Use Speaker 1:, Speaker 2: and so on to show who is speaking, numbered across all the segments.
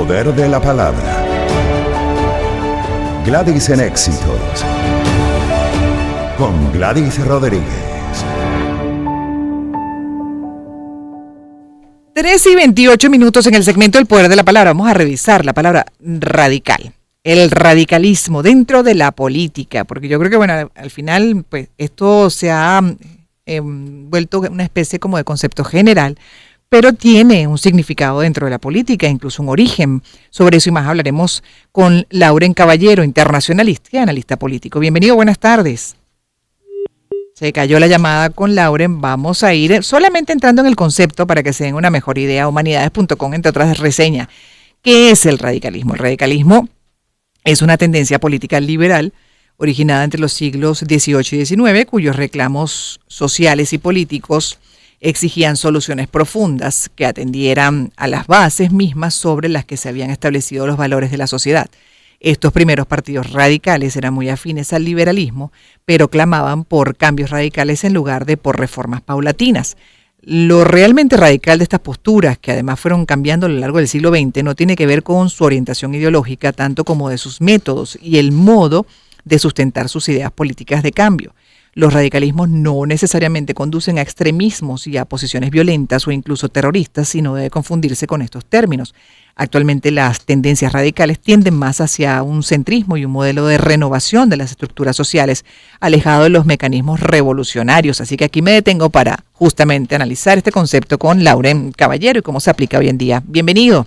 Speaker 1: poder de la palabra. Gladys en Éxitos. Con Gladys Rodríguez.
Speaker 2: 3:28 en el segmento del poder de la palabra. Vamos a revisar la palabra radical. El radicalismo dentro de la política, porque yo creo que, bueno, al final, pues, esto se ha vuelto una especie como de concepto general, pero tiene un significado dentro de la política, incluso un origen. Sobre eso y más hablaremos con Lauren Caballero, internacionalista y analista político. Bienvenido, buenas tardes. Se cayó la llamada con Lauren. Vamos a ir solamente entrando en el concepto para que se den una mejor idea. Humanidades.com, entre otras reseñas. ¿Qué es el radicalismo? El radicalismo es una tendencia política liberal originada entre los siglos XVIII y XIX, cuyos reclamos sociales y políticos exigían soluciones profundas que atendieran a las bases mismas sobre las que se habían establecido los valores de la sociedad. Estos primeros partidos radicales eran muy afines al liberalismo, pero clamaban por cambios radicales en lugar de por reformas paulatinas. Lo realmente radical de estas posturas, que además fueron cambiando a lo largo del siglo XX, no tiene que ver con su orientación ideológica, tanto como de sus métodos y el modo de sustentar sus ideas políticas de cambio. Los radicalismos no necesariamente conducen a extremismos y a posiciones violentas o incluso terroristas, sino debe confundirse con estos términos. Actualmente las tendencias radicales tienden más hacia un centrismo y un modelo de renovación de las estructuras sociales, alejado de los mecanismos revolucionarios. Así que aquí me detengo para justamente analizar este concepto con Lauren Caballero y cómo se aplica hoy en día. Bienvenido.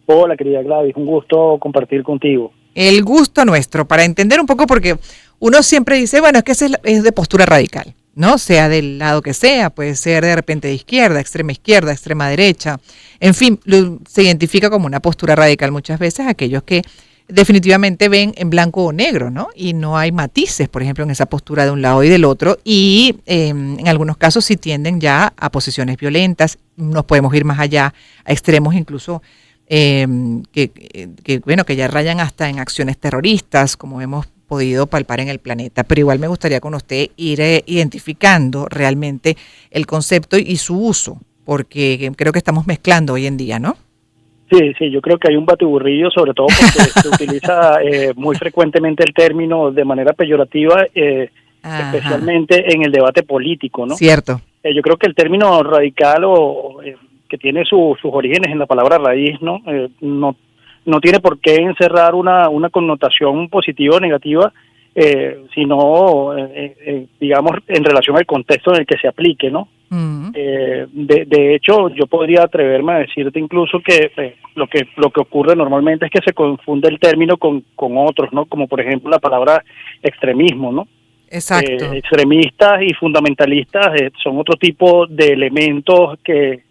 Speaker 3: Hola, querida Gladys, un gusto compartir contigo.
Speaker 2: El gusto nuestro, para entender un poco, porque uno siempre dice, bueno, es que es de postura radical, ¿no? Sea del lado que sea, puede ser de repente de izquierda, extrema derecha, en fin, se identifica como una postura radical muchas veces aquellos que definitivamente ven en blanco o negro, ¿no? Y no hay matices, por ejemplo, en esa postura de un lado y del otro, y en algunos casos sí tienden ya a posiciones violentas, nos podemos ir más allá, a extremos incluso que ya rayan hasta en acciones terroristas, como hemos podido palpar en el planeta. Pero igual me gustaría con usted ir identificando realmente el concepto y su uso, porque creo que estamos mezclando hoy en día, ¿no?
Speaker 3: Sí, yo creo que hay un batiburrillo, sobre todo porque se utiliza muy frecuentemente el término de manera peyorativa, especialmente en el debate político, ¿no?
Speaker 2: Cierto.
Speaker 3: Yo creo que el término radical que tiene sus orígenes en la palabra raíz, ¿no? No tiene por qué encerrar una connotación positiva o negativa, sino, digamos, en relación al contexto en el que se aplique, ¿no?
Speaker 2: Uh-huh.
Speaker 3: De hecho, yo podría atreverme a decirte incluso que lo que ocurre normalmente es que se confunde el término con otros, ¿no? Como por ejemplo la palabra extremismo, ¿no?
Speaker 2: Exacto.
Speaker 3: Extremistas y fundamentalistas son otro tipo de elementos que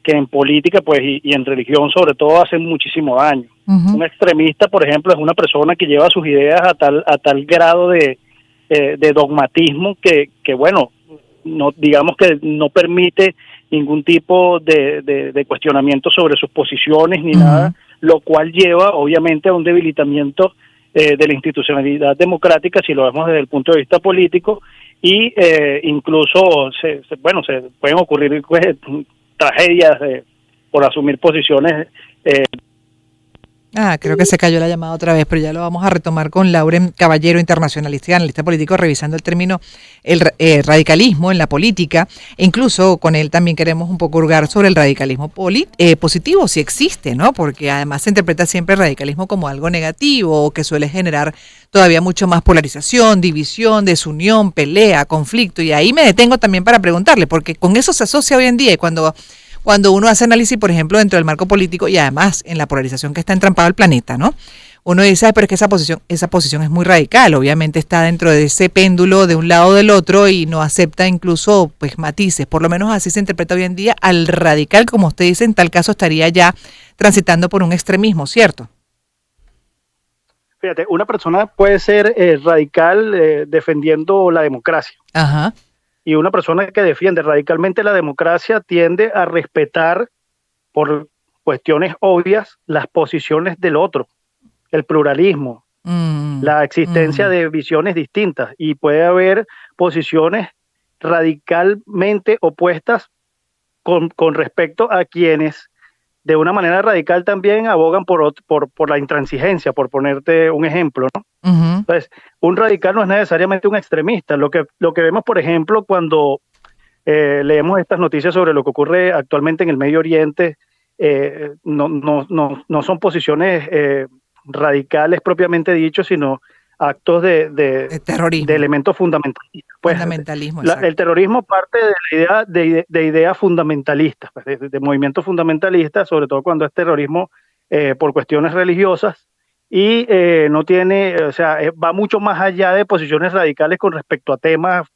Speaker 3: en política pues y en religión sobre todo hacen muchísimo daño. Uh-huh. Un extremista, por ejemplo, es una persona que lleva sus ideas a tal grado de dogmatismo que bueno, no digamos que no permite ningún tipo de cuestionamiento sobre sus posiciones ni uh-huh. nada, lo cual lleva obviamente a un debilitamiento de la institucionalidad democrática si lo vemos desde el punto de vista político y incluso se pueden ocurrir pues, tragedias por asumir posiciones.
Speaker 2: Creo que se cayó la llamada otra vez, pero ya lo vamos a retomar con Lauren Caballero, internacionalista y analista político, revisando el término el radicalismo en la política. E incluso con él también queremos un poco hurgar sobre el radicalismo positivo, si existe, ¿no? Porque además se interpreta siempre el radicalismo como algo negativo, que suele generar todavía mucho más polarización, división, desunión, pelea, conflicto. Y ahí me detengo también para preguntarle, porque con eso se asocia hoy en día y cuando uno hace análisis, por ejemplo, dentro del marco político y además en la polarización que está entrampado el planeta, ¿no? Uno dice, pero es que esa posición es muy radical, obviamente está dentro de ese péndulo de un lado o del otro y no acepta incluso pues matices, por lo menos así se interpreta hoy en día al radical, como usted dice, en tal caso estaría ya transitando por un extremismo, ¿cierto?
Speaker 3: Fíjate, una persona puede ser radical defendiendo la democracia.
Speaker 2: Ajá.
Speaker 3: Y una persona que defiende radicalmente la democracia tiende a respetar, por cuestiones obvias, las posiciones del otro, el pluralismo, la existencia de visiones distintas. Y puede haber posiciones radicalmente opuestas con respecto a quienes de una manera radical también abogan por la intransigencia, por ponerte un ejemplo, ¿no?
Speaker 2: Uh-huh.
Speaker 3: Entonces, un radical no es necesariamente un extremista. Lo que vemos, por ejemplo, cuando leemos estas noticias sobre lo que ocurre actualmente en el Medio Oriente, no son posiciones radicales propiamente dicho, sino actos de
Speaker 2: terrorismo,
Speaker 3: de elementos fundamentalistas. Pues,
Speaker 2: fundamentalismo,
Speaker 3: el terrorismo parte de la idea de ideas fundamentalistas, pues, de movimientos fundamentalistas, sobre todo cuando es terrorismo por cuestiones religiosas, y no tiene, o sea, va mucho más allá de posiciones radicales con respecto a temas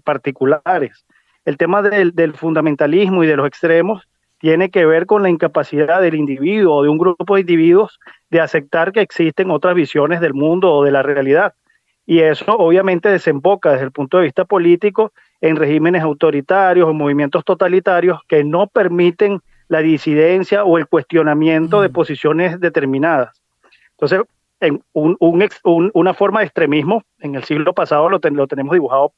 Speaker 3: particulares. El tema del fundamentalismo y de los extremos tiene que ver con la incapacidad del individuo o de un grupo de individuos de aceptar que existen otras visiones del mundo o de la realidad. Y eso obviamente desemboca desde el punto de vista político en regímenes autoritarios o movimientos totalitarios que no permiten la disidencia o el cuestionamiento de posiciones determinadas. Entonces, una forma de extremismo en el siglo pasado lo tenemos dibujado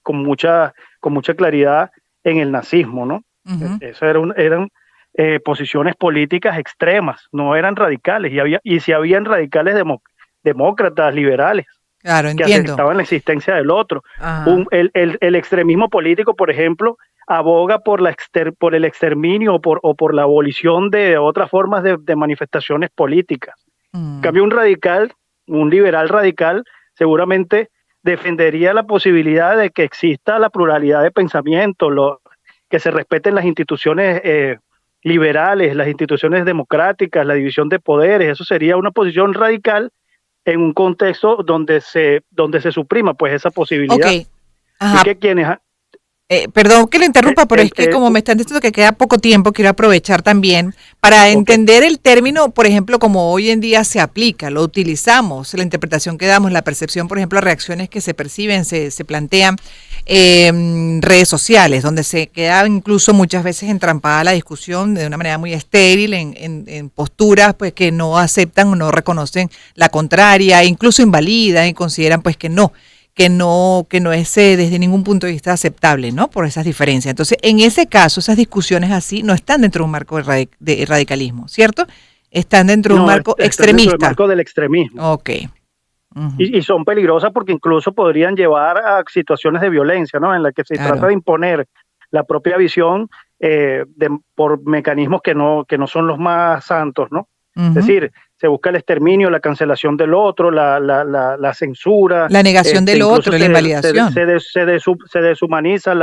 Speaker 3: con mucha claridad en el nazismo, ¿no? Uh-huh. Eso eran posiciones políticas extremas, no eran radicales, y si habían radicales demócratas, liberales,
Speaker 2: claro,
Speaker 3: que aceptaban la existencia del otro. El extremismo político, por ejemplo, aboga por el exterminio o por la abolición de otras formas de manifestaciones políticas. En cambio, un liberal radical, seguramente defendería la posibilidad de que exista la pluralidad de pensamiento, que se respeten las instituciones liberales, las instituciones democráticas, la división de poderes. Eso sería una posición radical en un contexto donde se suprima pues esa posibilidad.
Speaker 2: Okay. Ajá.
Speaker 3: Y que quienes
Speaker 2: perdón que le interrumpa, pero es que como me están diciendo que queda poco tiempo, quiero aprovechar también para entender el término, por ejemplo, como hoy en día se aplica, lo utilizamos, la interpretación que damos, la percepción, por ejemplo, reacciones que se perciben, se plantean en redes sociales, donde se queda incluso muchas veces entrampada la discusión de una manera muy estéril, en posturas pues que no aceptan o no reconocen la contraria, incluso invalidan y consideran pues que no es desde ningún punto de vista aceptable, ¿no? Por esas diferencias. Entonces, en ese caso, esas discusiones así no están dentro de un marco de radicalismo, ¿cierto? Están dentro de un marco extremista.
Speaker 3: Dentro del marco del extremismo.
Speaker 2: Ok. Uh-huh.
Speaker 3: Y son peligrosas porque incluso podrían llevar a situaciones de violencia, ¿no? En las que se trata de imponer la propia visión por mecanismos que no son los más santos, ¿no? Uh-huh. Es decir, se busca el exterminio, la cancelación del otro, la censura.
Speaker 2: La negación del otro, la invalidación.
Speaker 3: Se deshumaniza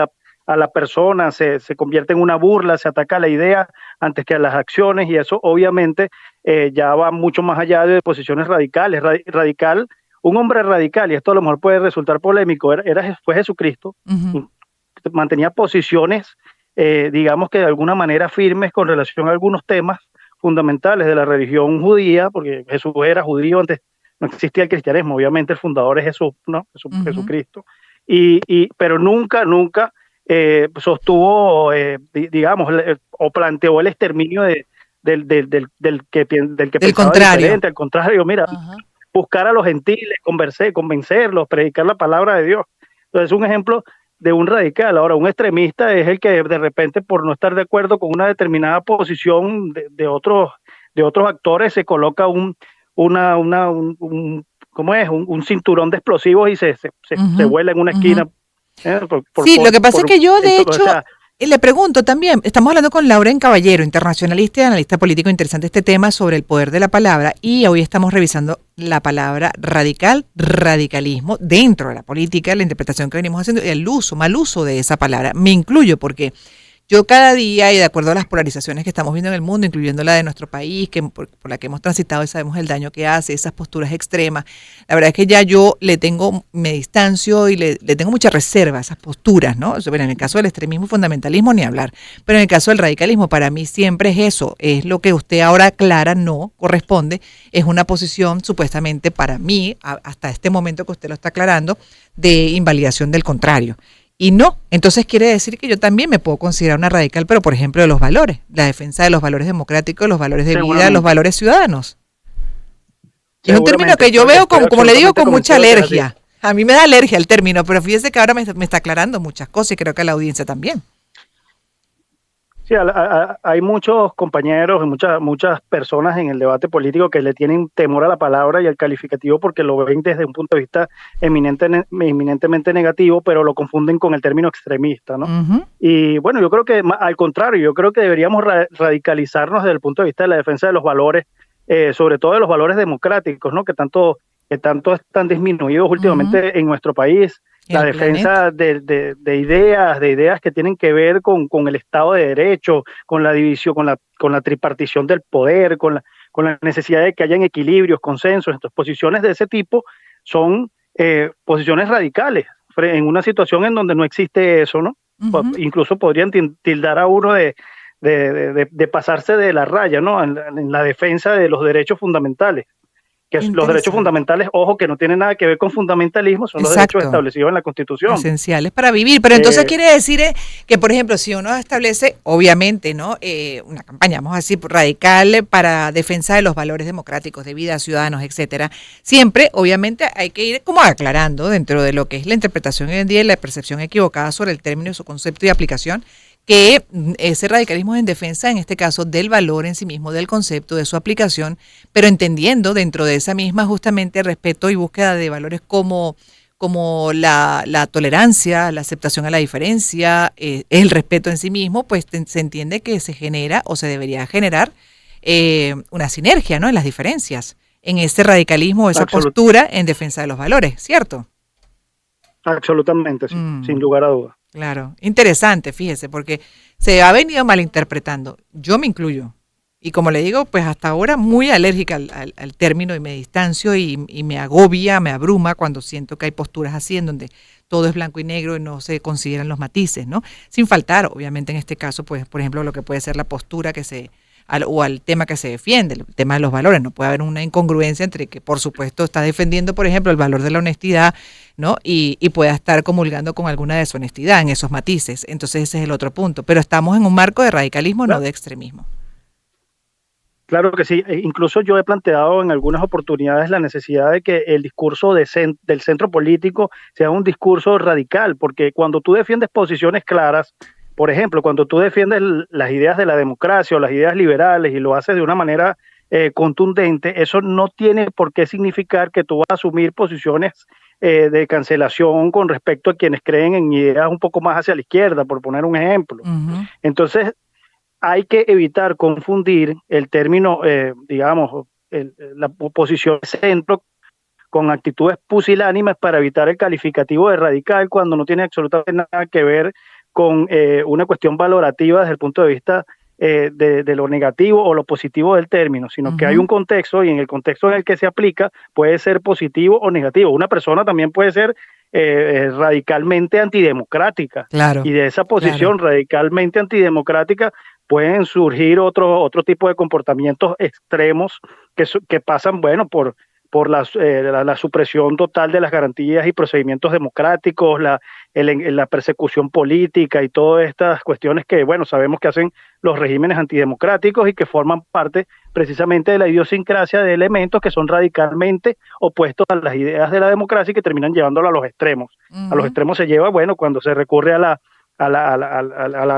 Speaker 3: a la persona, se convierte en una burla, se ataca a la idea antes que a las acciones, y eso obviamente ya va mucho más allá de posiciones radicales. Un hombre radical, y esto a lo mejor puede resultar polémico, fue Jesucristo. Uh-huh. Mantenía posiciones, digamos que de alguna manera firmes con relación a algunos temas fundamentales de la religión judía, porque Jesús era judío, antes no existía el cristianismo, obviamente el fundador es Jesús, ¿no? Uh-huh. Jesucristo, pero nunca sostuvo, digamos, o planteó el exterminio del que pensaba diferente. Al contrario, mira, uh-huh, buscar a los gentiles, convencerlos, predicar la palabra de Dios. Entonces, un ejemplo de un radical. Ahora, un extremista es el que de repente, por no estar de acuerdo con una determinada posición de otros actores, se coloca un cinturón de explosivos y se vuela en una esquina.
Speaker 2: Lo que pasa es que yo, de hecho, le pregunto también, estamos hablando con Lauren Caballero, internacionalista y analista político, interesante este tema sobre el poder de la palabra, y hoy estamos revisando la palabra radicalismo dentro de la política, la interpretación que venimos haciendo y el mal uso de esa palabra. Me incluyo porque yo cada día, y de acuerdo a las polarizaciones que estamos viendo en el mundo, incluyendo la de nuestro país, por la que hemos transitado y sabemos el daño que hace, esas posturas extremas, la verdad es que ya yo me distancio y le tengo mucha reserva a esas posturas, ¿no? Bueno, en el caso del extremismo y fundamentalismo ni hablar, pero en el caso del radicalismo para mí siempre es eso, es lo que usted ahora aclara, no corresponde, es una posición supuestamente para mí, hasta este momento que usted lo está aclarando, de invalidación del contrario. Y no, entonces quiere decir que yo también me puedo considerar una radical, pero por ejemplo de los valores, la defensa de los valores democráticos, los valores de vida, los valores ciudadanos. Es un término que yo veo, como le digo, con mucha alergia. A mí me da alergia el término, pero fíjese que ahora me está aclarando muchas cosas y creo que a la audiencia también.
Speaker 3: Sí, hay muchos compañeros y muchas personas en el debate político que le tienen temor a la palabra y al calificativo porque lo ven desde un punto de vista eminentemente negativo, pero lo confunden con el término extremista, ¿no?
Speaker 2: Ujú.
Speaker 3: Y bueno, yo creo que al contrario, yo creo que deberíamos radicalizarnos desde el punto de vista de la defensa de los valores, sobre todo de los valores democráticos, ¿no? Que tanto están disminuidos últimamente en nuestro país. La
Speaker 2: El planeta.
Speaker 3: defensa de ideas que tienen que ver con el Estado de Derecho, con la división, con la tripartición del poder, con la necesidad de que hayan equilibrios, consensos. Entonces, posiciones de ese tipo son posiciones radicales en una situación en donde no existe eso, ¿no?
Speaker 2: Ujú.
Speaker 3: Incluso podrían tildar a uno de pasarse de la raya, ¿no? En la defensa de los derechos fundamentales. Que los derechos
Speaker 2: Interesante.
Speaker 3: fundamentales, ojo, que no tienen nada que ver con fundamentalismo, son los derechos
Speaker 2: Exacto.
Speaker 3: establecidos en la Constitución.
Speaker 2: Esenciales para vivir. Pero entonces
Speaker 3: Eh,
Speaker 2: quiere decir que, por ejemplo, si uno establece, obviamente, ¿no? Una campaña, vamos a decir, radical para defensa de los valores democráticos, de vida, ciudadanos, etcétera, siempre, obviamente, hay que ir como aclarando dentro de lo que es la interpretación hoy en día y la percepción equivocada sobre el término, su concepto y aplicación, que ese radicalismo es en defensa, en este caso, del valor en sí mismo, del concepto, de su aplicación, pero entendiendo dentro de esa misma justamente respeto y búsqueda de valores como la tolerancia, la aceptación a la diferencia, el respeto en sí mismo, pues se entiende que se genera o se debería generar una sinergia, ¿no? En las diferencias, en ese radicalismo, esa
Speaker 3: absolut-
Speaker 2: postura en defensa de los valores, ¿cierto?
Speaker 3: Absolutamente, sí, sin
Speaker 2: Mm,
Speaker 3: lugar a dudas.
Speaker 2: claro, interesante, fíjese, porque se ha venido malinterpretando, yo me incluyo. Y como le digo, pues hasta ahora muy alérgica al término y me distancio y me agobia, me abruma cuando siento que hay posturas así en donde todo es blanco y negro y no se consideran los matices, ¿no? Sin faltar, obviamente en este caso, pues por ejemplo, lo que puede ser la postura o al tema que se defiende, el tema de los valores. No puede haber una incongruencia entre que, por supuesto, está defendiendo, por ejemplo, el valor de la honestidad, ¿no? Y pueda estar comulgando con alguna deshonestidad en esos matices. Entonces ese es el otro punto. Pero estamos en un marco de radicalismo, no
Speaker 3: Claro,
Speaker 2: de extremismo.
Speaker 3: claro que sí. Incluso yo he planteado en algunas oportunidades la necesidad de que el discurso del centro político sea un discurso radical, porque cuando tú defiendes posiciones claras, por ejemplo, cuando tú defiendes las ideas de la democracia o las ideas liberales y lo haces de una manera contundente, eso no tiene por qué significar que tú vas a asumir posiciones de cancelación con respecto a quienes creen en ideas un poco más hacia la izquierda, por poner un ejemplo.
Speaker 2: Ujú.
Speaker 3: Entonces, hay que evitar confundir el término, digamos, la posición de centro con actitudes pusilánimes para evitar el calificativo de radical cuando no tiene absolutamente nada que ver con una cuestión valorativa desde el punto de vista de lo negativo o lo positivo del término, sino que hay
Speaker 2: Ujú.
Speaker 3: un contexto y en el contexto en el que se aplica puede ser positivo o negativo. Una persona también puede ser radicalmente antidemocrática
Speaker 2: Claro,
Speaker 3: y de esa
Speaker 2: claro.
Speaker 3: posición radicalmente antidemocrática pueden surgir otro tipo de comportamientos extremos que pasan, bueno, por la supresión total de las garantías y procedimientos democráticos, la persecución política y todas estas cuestiones que, bueno, sabemos que hacen los regímenes antidemocráticos y que forman parte precisamente de la idiosincrasia de elementos que son radicalmente opuestos a las ideas de la democracia y que terminan llevándolo a los extremos. A los
Speaker 2: Ujú.
Speaker 3: extremos se lleva, bueno, cuando se recurre a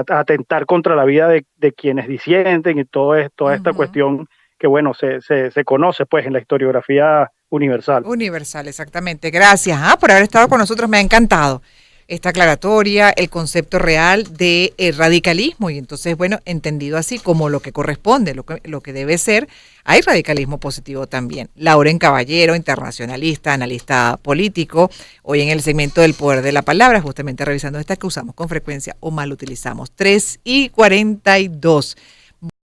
Speaker 3: atentar contra la vida de quienes disienten y toda esta
Speaker 2: Ujú.
Speaker 3: cuestión que, bueno, se conoce pues en la historiografía universal.
Speaker 2: Universal, exactamente. Gracias, por haber estado con nosotros. Me ha encantado esta aclaratoria, el concepto real de radicalismo. Y entonces, bueno, entendido así como lo que corresponde, lo que debe ser, hay radicalismo positivo también. Lauren Caballero, internacionalista, analista político, hoy en el segmento del poder de la palabra, justamente revisando estas que usamos con frecuencia o mal utilizamos. 3:42.